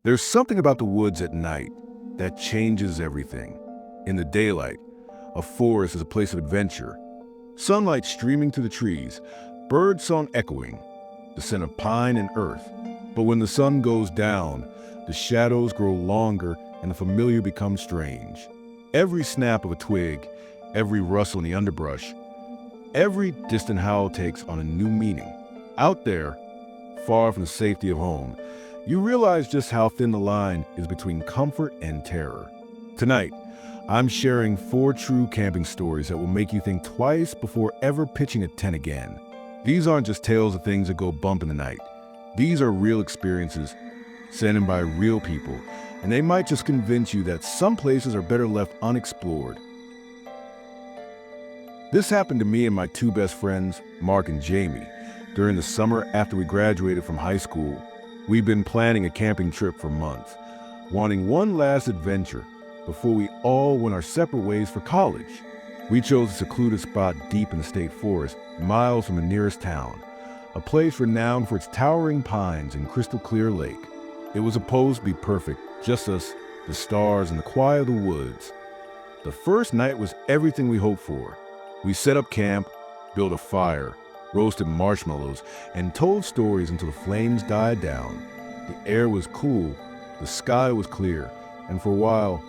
There's something about the woods at night that changes everything. In the daylight, a forest is a place of adventure. Sunlight streaming through the trees, bird song echoing, the scent of pine and earth. But when the sun goes down, the shadows grow longer and the familiar becomes strange. Every snap of a twig, every rustle in the underbrush, every distant howl takes on a new meaning. Out there, far from the safety of home, you realize just how thin the line is between comfort and terror. Tonight, I'm sharing 4 true camping stories that will make you think twice before ever pitching a tent again. These aren't just tales of things that go bump in the night. These are real experiences sent in by real people, and they might just convince you that some places are better left unexplored. This happened to me and my 2 best friends, Mark and Jamie, during the summer after we graduated from high school. We'd been planning a camping trip for months, wanting one last adventure before we all went our separate ways for college. We chose a secluded spot deep in the state forest, miles from the nearest town, a place renowned for its towering pines and crystal clear lake. It was supposed to be perfect, just us, the stars, and the quiet of the woods. The first night was everything we hoped for. We set up camp, built a fire, roasted marshmallows, and told stories until the flames died down. The air was cool, the sky was clear, and for a while,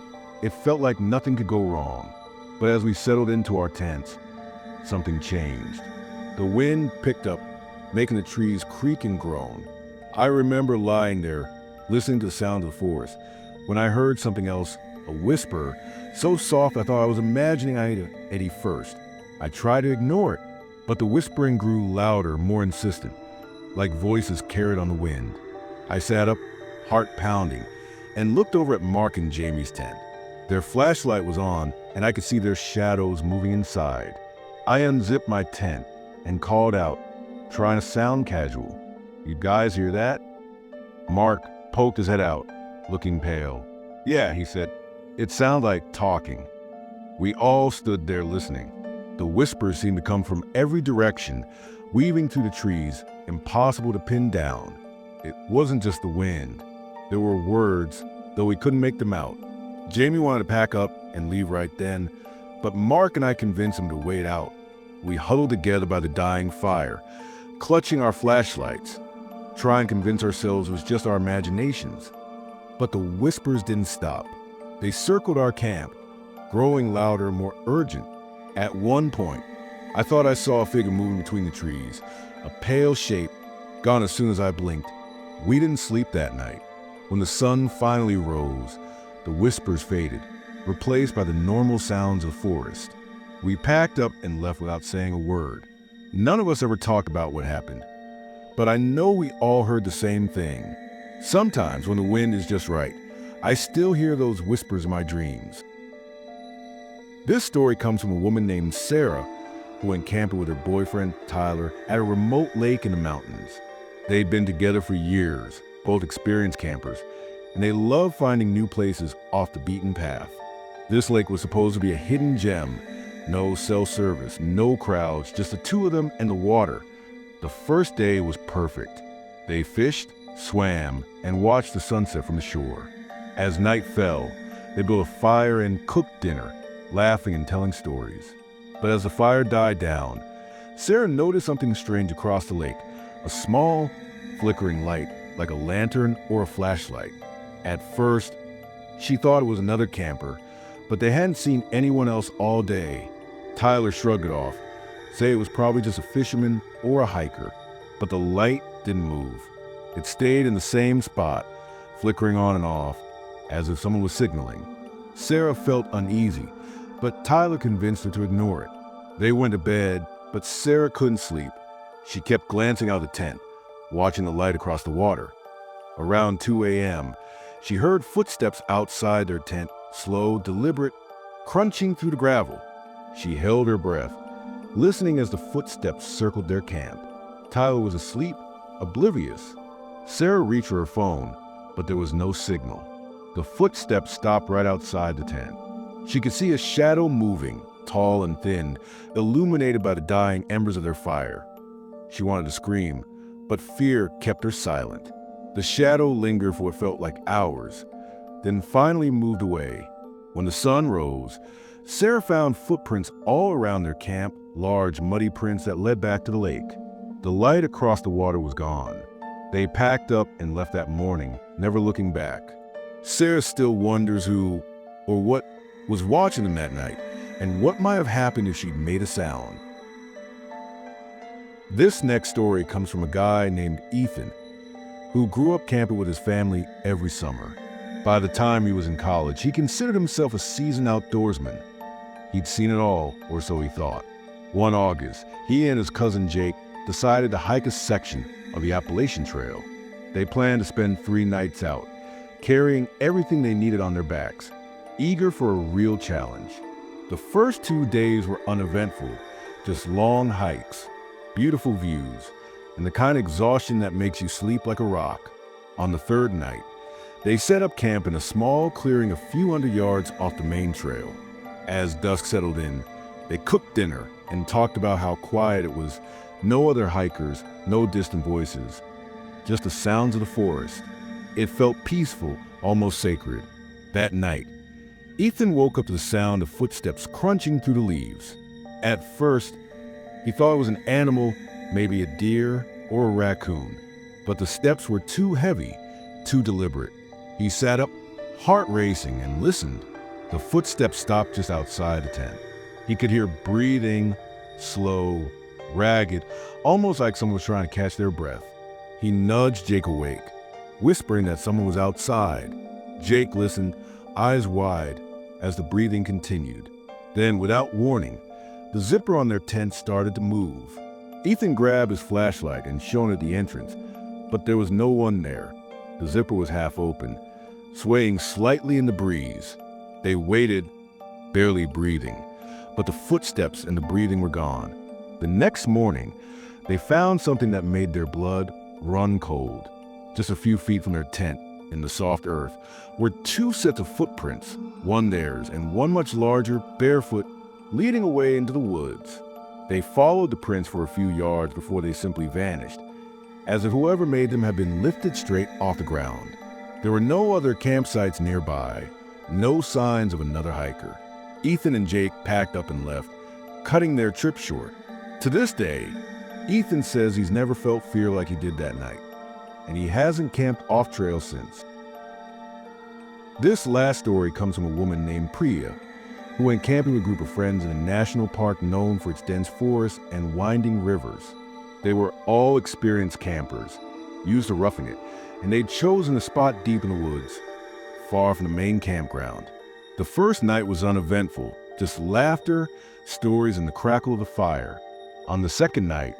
it felt like nothing could go wrong. But as we settled into our tents, something changed. The wind picked up, making the trees creak and groan. I remember lying there, listening to the sound of the forest, when I heard something else, a whisper, so soft I thought I was imagining Eddie first. I tried to ignore it, but the whispering grew louder, more insistent, like voices carried on the wind. I sat up, heart pounding, and looked over at Mark and Jamie's tent. Their flashlight was on, and I could see their shadows moving inside. I unzipped my tent and called out, trying to sound casual. "You guys hear that?" Mark poked his head out, looking pale. "Yeah," he said. It sounded like talking. We all stood there listening. The whispers seemed to come from every direction, weaving through the trees, impossible to pin down. It wasn't just the wind. There were words, though we couldn't make them out. Jamie wanted to pack up and leave right then, but Mark and I convinced him to wait out. We huddled together by the dying fire, clutching our flashlights, trying to convince ourselves it was just our imaginations. But the whispers didn't stop. They circled our camp, growing louder, more urgent. At one point, I thought I saw a figure moving between the trees, a pale shape, gone as soon as I blinked. We didn't sleep that night. When the sun finally rose, the whispers faded, replaced by the normal sounds of the forest. We packed up and left without saying a word. None of us ever talked about what happened, but I know we all heard the same thing. Sometimes when the wind is just right, I still hear those whispers in my dreams. This story comes from a woman named Sarah who went camping with her boyfriend, Tyler, at a remote lake in the mountains. They'd been together for years, both experienced campers, and they loved finding new places off the beaten path. This lake was supposed to be a hidden gem. No cell service, no crowds, just the 2 of them and the water. The first day was perfect. They fished, swam, and watched the sunset from the shore. As night fell, they built a fire and cooked dinner, laughing and telling stories. But as the fire died down, Sarah noticed something strange across the lake, a small, flickering light, like a lantern or a flashlight. At first, she thought it was another camper, but they hadn't seen anyone else all day. Tyler shrugged it off, saying it was probably just a fisherman or a hiker, but the light didn't move. It stayed in the same spot, flickering on and off, as if someone was signaling. Sarah felt uneasy, but Tyler convinced her to ignore it. They went to bed, but Sarah couldn't sleep. She kept glancing out of the tent, watching the light across the water. Around 2 a.m., she heard footsteps outside their tent, slow, deliberate, crunching through the gravel. She held her breath, listening as the footsteps circled their camp. Tyler was asleep, oblivious. Sarah reached for her phone, but there was no signal. The footsteps stopped right outside the tent. She could see a shadow moving, tall and thin, illuminated by the dying embers of their fire. She wanted to scream, but fear kept her silent. The shadow lingered for what felt like hours, then finally moved away. When the sun rose, Sarah found footprints all around their camp, large muddy prints that led back to the lake. The light across the water was gone. They packed up and left that morning, never looking back. Sarah still wonders who or what was watching them that night, and what might have happened if she'd made a sound. This next story comes from a guy named Ethan, who grew up camping with his family every summer. By the time he was in college, he considered himself a seasoned outdoorsman. He'd seen it all, or so he thought. One August, he and his cousin Jake decided to hike a section of the Appalachian Trail. They planned to spend 3 nights out, carrying everything they needed on their backs, eager for a real challenge. The first 2 days were uneventful, just long hikes, beautiful views, and the kind of exhaustion that makes you sleep like a rock. On the 3rd night, they set up camp in a small clearing a few hundred yards off the main trail. As dusk settled in, they cooked dinner and talked about how quiet it was. No other hikers, no distant voices, just the sounds of the forest. It felt peaceful, almost sacred. That night, Ethan woke up to the sound of footsteps crunching through the leaves. At first, he thought it was an animal, maybe a deer or a raccoon, but the steps were too heavy, too deliberate. He sat up, heart racing, and listened. The footsteps stopped just outside the tent. He could hear breathing, slow, ragged, almost like someone was trying to catch their breath. He nudged Jake awake, whispering that someone was outside. Jake listened, eyes wide, as the breathing continued. Then, without warning, the zipper on their tent started to move. Ethan grabbed his flashlight and shone at the entrance, but there was no one there. The zipper was half open, swaying slightly in the breeze. They waited, barely breathing, but the footsteps and the breathing were gone. The next morning, they found something that made their blood run cold. Just a few feet from their tent, in the soft earth, were 2 sets of footprints, one theirs and one much larger, barefoot, leading away into the woods. They followed the prints for a few yards before they simply vanished, as if whoever made them had been lifted straight off the ground. There were no other campsites nearby, no signs of another hiker. Ethan and Jake packed up and left, cutting their trip short. To this day, Ethan says he's never felt fear like he did that night, and he hasn't camped off-trail since. This last story comes from a woman named Priya, who went camping with a group of friends in a national park known for its dense forests and winding rivers. They were all experienced campers, used to roughing it, and they'd chosen a spot deep in the woods, far from the main campground. The first night was uneventful, just laughter, stories, and the crackle of the fire. On the second night,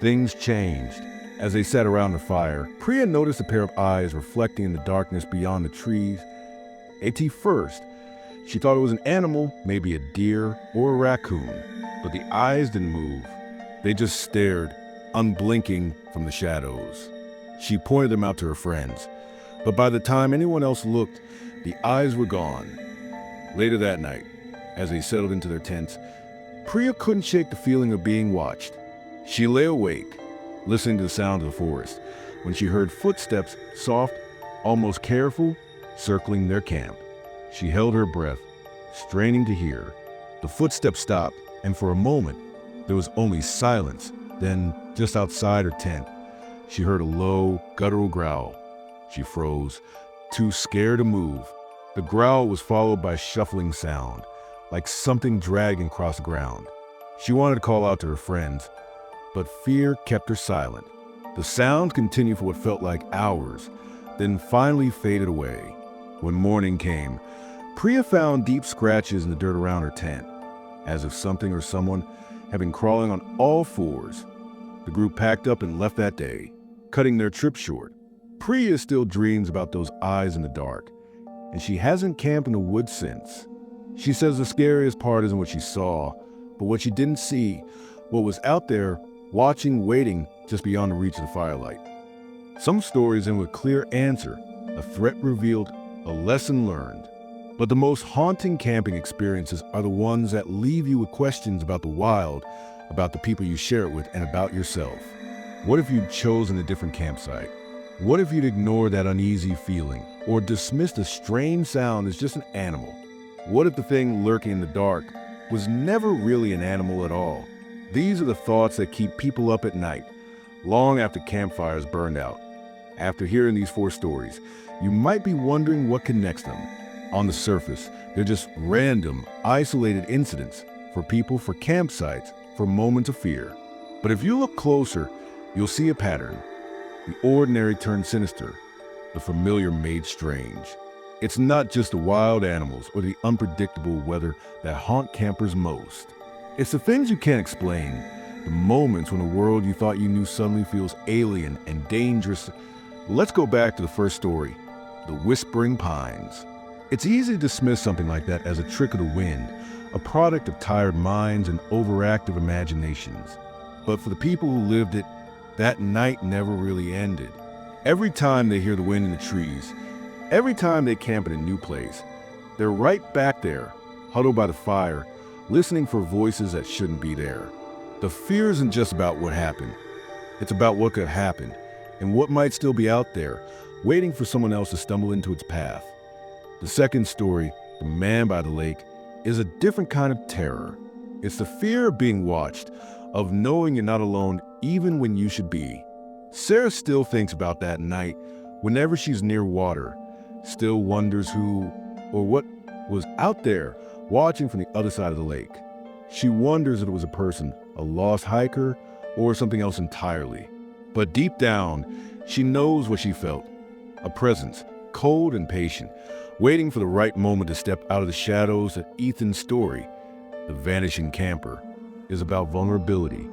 things changed. As they sat around the fire, Priya noticed a pair of eyes reflecting in the darkness beyond the trees. At first, she thought it was an animal, maybe a deer or a raccoon, but the eyes didn't move. They just stared, unblinking from the shadows. She pointed them out to her friends, but by the time anyone else looked, the eyes were gone. Later that night, as they settled into their tents, Priya couldn't shake the feeling of being watched. She lay awake, listening to the sound of the forest, when she heard footsteps, soft, almost careful, circling their camp. She held her breath, straining to hear. The footsteps stopped, and for a moment, there was only silence. Then, just outside her tent, she heard a low, guttural growl. She froze, too scared to move. The growl was followed by a shuffling sound, like something dragging across the ground. She wanted to call out to her friends, but fear kept her silent. The sound continued for what felt like hours, then finally faded away. When morning came, Priya found deep scratches in the dirt around her tent, as if something or someone had been crawling on all fours. The group packed up and left that day, cutting their trip short. Priya still dreams about those eyes in the dark, and she hasn't camped in the woods since. She says the scariest part isn't what she saw, but what she didn't see, what was out there, watching, waiting, just beyond the reach of the firelight. Some stories end with a clear answer, a threat revealed, a lesson learned. But the most haunting camping experiences are the ones that leave you with questions about the wild, about the people you share it with, and about yourself. What if you'd chosen a different campsite? What if you'd ignore that uneasy feeling or dismiss a strange sound as just an animal? What if the thing lurking in the dark was never really an animal at all? These are the thoughts that keep people up at night, long after campfires burned out. After hearing these 4 stories, you might be wondering what connects them. On the surface, they're just random, isolated incidents for people, for campsites, for moments of fear. But if you look closer, you'll see a pattern. The ordinary turned sinister, the familiar made strange. It's not just the wild animals or the unpredictable weather that haunt campers most. It's the things you can't explain, the moments when a world you thought you knew suddenly feels alien and dangerous. Let's go back to the first story, the Whispering Pines. It's easy to dismiss something like that as a trick of the wind, a product of tired minds and overactive imaginations. But for the people who lived it, that night never really ended. Every time they hear the wind in the trees, every time they camp in a new place, they're right back there, huddled by the fire, listening for voices that shouldn't be there. The fear isn't just about what happened. It's about what could happen and what might still be out there, waiting for someone else to stumble into its path. The second story, The Man by the Lake, is a different kind of terror. It's the fear of being watched, of knowing you're not alone even when you should be. Sarah still thinks about that night whenever she's near water, still wonders who or what was out there watching from the other side of the lake. She wonders if it was a person, a lost hiker, or something else entirely. But deep down, she knows what she felt. A presence, cold and patient, waiting for the right moment to step out of the shadows. That Ethan's story, The Vanishing Camper, is about vulnerability.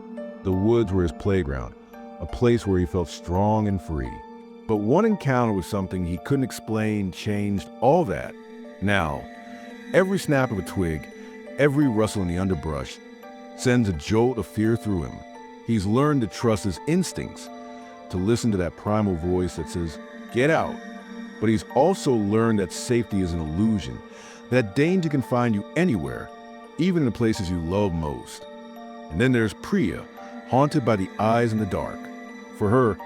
The woods were his playground, a place where he felt strong and free. But one encounter with something he couldn't explain changed all that. Now, every snap of a twig, every rustle in the underbrush sends a jolt of fear through him. He's learned to trust his instincts, to listen to that primal voice that says, "Get out." But he's also learned that safety is an illusion, that danger can find you anywhere, even in the places you love most. And then there's Priya, haunted by the eyes in the dark. For her,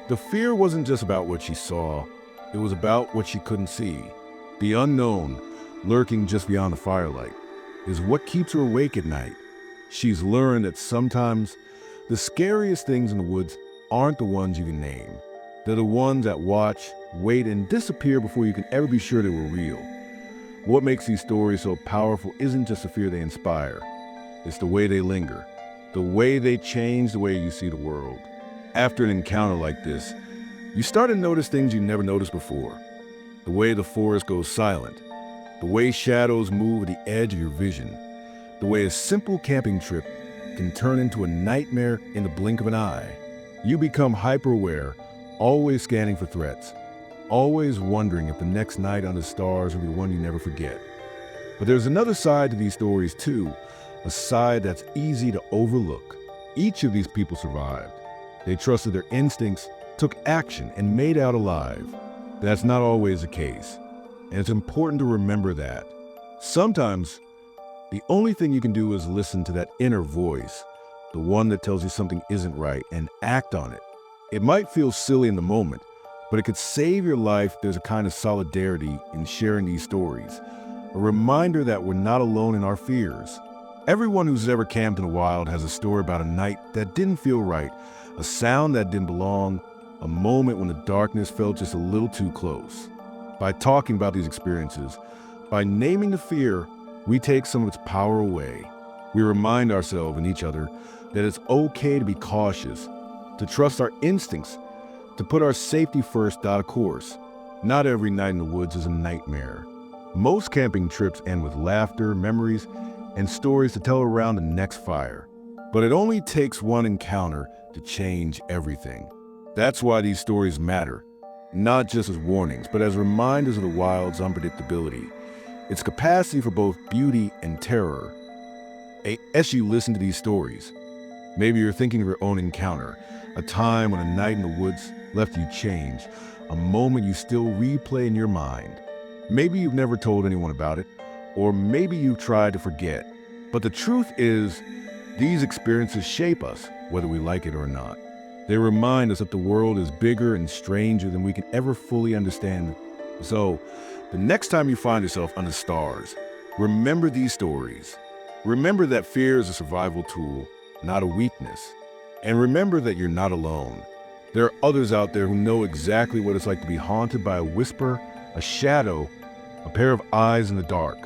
the fear wasn't just about what she saw, it was about what she couldn't see. The unknown, lurking just beyond the firelight, is what keeps her awake at night. She's learned that sometimes the scariest things in the woods aren't the ones you can name. They're the ones that watch, wait, and disappear before you can ever be sure they were real. What makes these stories so powerful isn't just the fear they inspire. It's the way they linger, the way they change the way you see the world. After an encounter like this, you start to notice things you never noticed before. The way the forest goes silent, the way shadows move at the edge of your vision, the way a simple camping trip can turn into a nightmare in the blink of an eye. You become hyper-aware, always scanning for threats, always wondering if the next night under the stars will be the one you never forget. But there's another side to these stories too, a side that's easy to overlook. Each of these people survived. They trusted their instincts, took action, and made out alive. That's not always the case, and it's important to remember that. Sometimes, the only thing you can do is listen to that inner voice, the one that tells you something isn't right, and act on it. It might feel silly in the moment, but it could save your life. There's a kind of solidarity in sharing these stories, a reminder that we're not alone in our fears. Everyone who's ever camped in the wild has a story about a night that didn't feel right, a sound that didn't belong, a moment when the darkness felt just a little too close. By talking about these experiences, by naming the fear, we take some of its power away. We remind ourselves and each other that it's okay to be cautious, to trust our instincts, to put our safety first. Of course, not every night in the woods is a nightmare. Most camping trips end with laughter, memories, and stories to tell around the next fire. But it only takes one encounter to change everything. That's why these stories matter, not just as warnings, but as reminders of the wild's unpredictability, its capacity for both beauty and terror. As you listen to these stories, maybe you're thinking of your own encounter, a time when a night in the woods left you changed, a moment you still replay in your mind. Maybe you've never told anyone about it, or maybe you've tried to forget. But the truth is, these experiences shape us, whether we like it or not. They remind us that the world is bigger and stranger than we can ever fully understand. So, the next time you find yourself under stars, remember these stories. Remember that fear is a survival tool, not a weakness. And remember that you're not alone. There are others out there who know exactly what it's like to be haunted by a whisper, a shadow, a pair of eyes in the dark.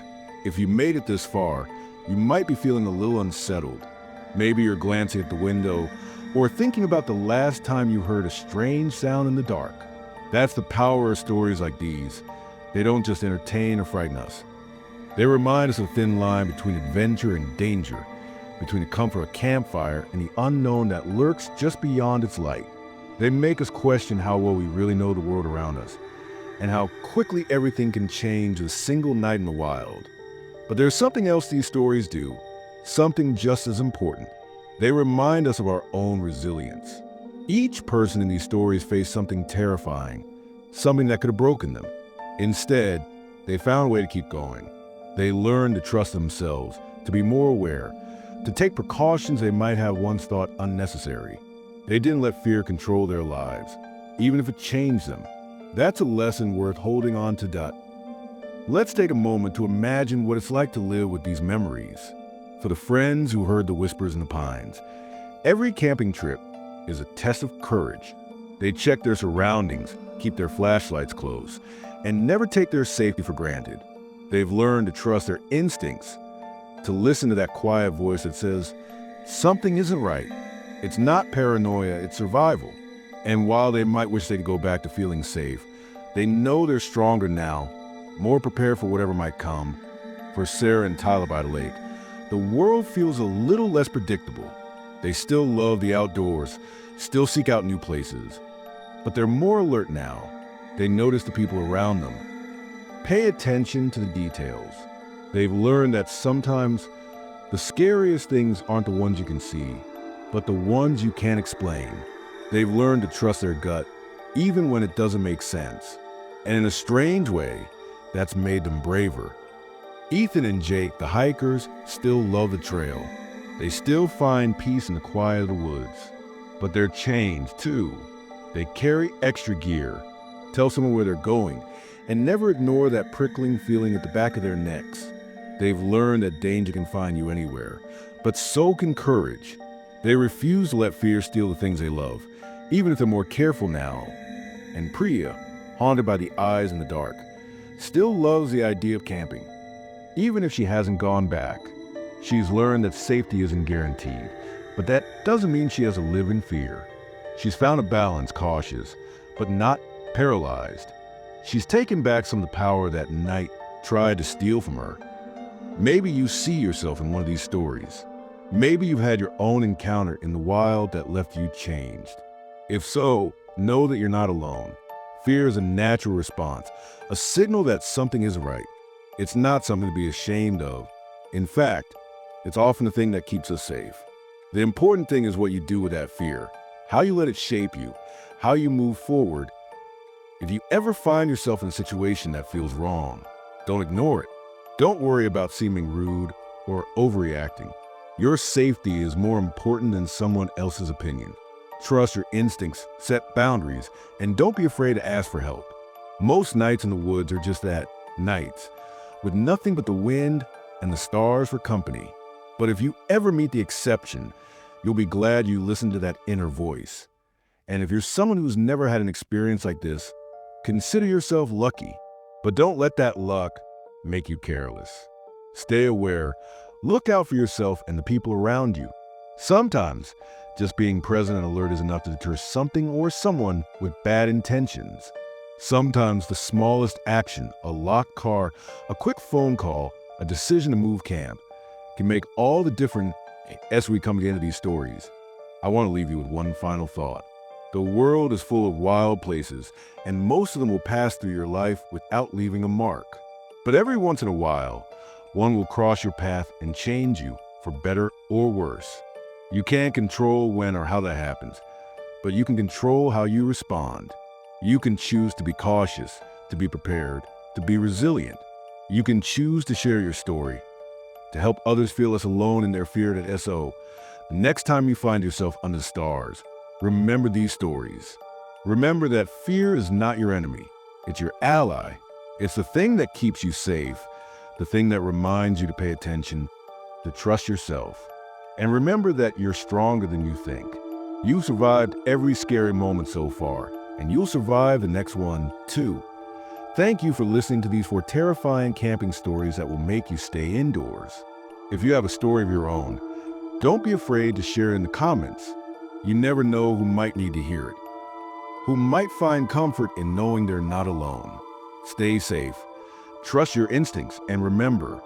If you made it this far, you might be feeling a little unsettled. Maybe you're glancing at the window or thinking about the last time you heard a strange sound in the dark. That's the power of stories like these. They don't just entertain or frighten us. They remind us of the thin line between adventure and danger, between the comfort of a campfire and the unknown that lurks just beyond its light. They make us question how well we really know the world around us, and how quickly everything can change with a single night in the wild. But there's something else these stories do, something just as important. They remind us of our own resilience. Each person in these stories faced something terrifying, something that could have broken them. Instead, they found a way to keep going. They learned to trust themselves, to be more aware, to take precautions they might have once thought unnecessary. They didn't let fear control their lives, even if it changed them. That's a lesson worth holding on to. Let's take a moment to imagine what it's like to live with these memories. For the friends who heard the whispers in the pines, every camping trip is a test of courage. They check their surroundings, keep their flashlights close, and never take their safety for granted. They've learned to trust their instincts, to listen to that quiet voice that says, something isn't right. It's not paranoia, it's survival. And while they might wish they could go back to feeling safe, they know they're stronger now, more prepared for whatever might come. For Sarah and Tyler by the lake, the world feels a little less predictable. They still love the outdoors, still seek out new places. But they're more alert now. They notice the people around them. Pay attention to the details. They've learned that sometimes the scariest things aren't the ones you can see, but the ones you can't explain. They've learned to trust their gut, even when it doesn't make sense. And in a strange way, that's made them braver. Ethan and Jake, the hikers, still love the trail. They still find peace in the quiet of the woods. But they're changed, too. They carry extra gear, tell someone where they're going, and never ignore that prickling feeling at the back of their necks. They've learned that danger can find you anywhere, but so can courage. They refuse to let fear steal the things they love, even if they're more careful now. And Priya, haunted by the eyes in the dark, still loves the idea of camping. Even if she hasn't gone back, she's learned that safety isn't guaranteed, but that doesn't mean she has to live in fear. She's found a balance, cautious, but not paralyzed. She's taken back some of the power that night tried to steal from her. Maybe you see yourself in one of these stories. Maybe you've had your own encounter in the wild that left you changed. If so, know that you're not alone. Fear is a natural response, a signal that something isn't right. It's not something to be ashamed of. In fact, it's often the thing that keeps us safe. The important thing is what you do with that fear, how you let it shape you, how you move forward. If you ever find yourself in a situation that feels wrong, don't ignore it. Don't worry about seeming rude or overreacting. Your safety is more important than someone else's opinion. Trust your instincts, set boundaries, and don't be afraid to ask for help. Most nights in the woods are just that, nights, with nothing but the wind and the stars for company. But if you ever meet the exception, you'll be glad you listened to that inner voice. And if you're someone who's never had an experience like this, consider yourself lucky. But don't let that luck make you careless. Stay aware, look out for yourself and the people around you. Sometimes, just being present and alert is enough to deter something or someone with bad intentions. Sometimes the smallest action, a locked car, a quick phone call, a decision to move camp, can make all the difference as we come to the end of these stories. I want to leave you with one final thought. The world is full of wild places, and most of them will pass through your life without leaving a mark. But every once in a while, one will cross your path and change you, for better or worse. You can't control when or how that happens, but you can control how you respond. You can choose to be cautious, to be prepared, to be resilient. You can choose to share your story, to help others feel less alone in their fear. The next time you find yourself under the stars, Remember these stories. Remember that fear is not your enemy. It's your ally. It's the thing that keeps you safe, the thing that reminds you to pay attention, to trust yourself. And remember that you're stronger than you think. You've survived every scary moment so far, and you'll survive the next one too. Thank you for listening to these 4 terrifying camping stories that will make you stay indoors. If you have a story of your own, don't be afraid to share it in the comments. You never know who might need to hear it, who might find comfort in knowing they're not alone. Stay safe, trust your instincts, and remember,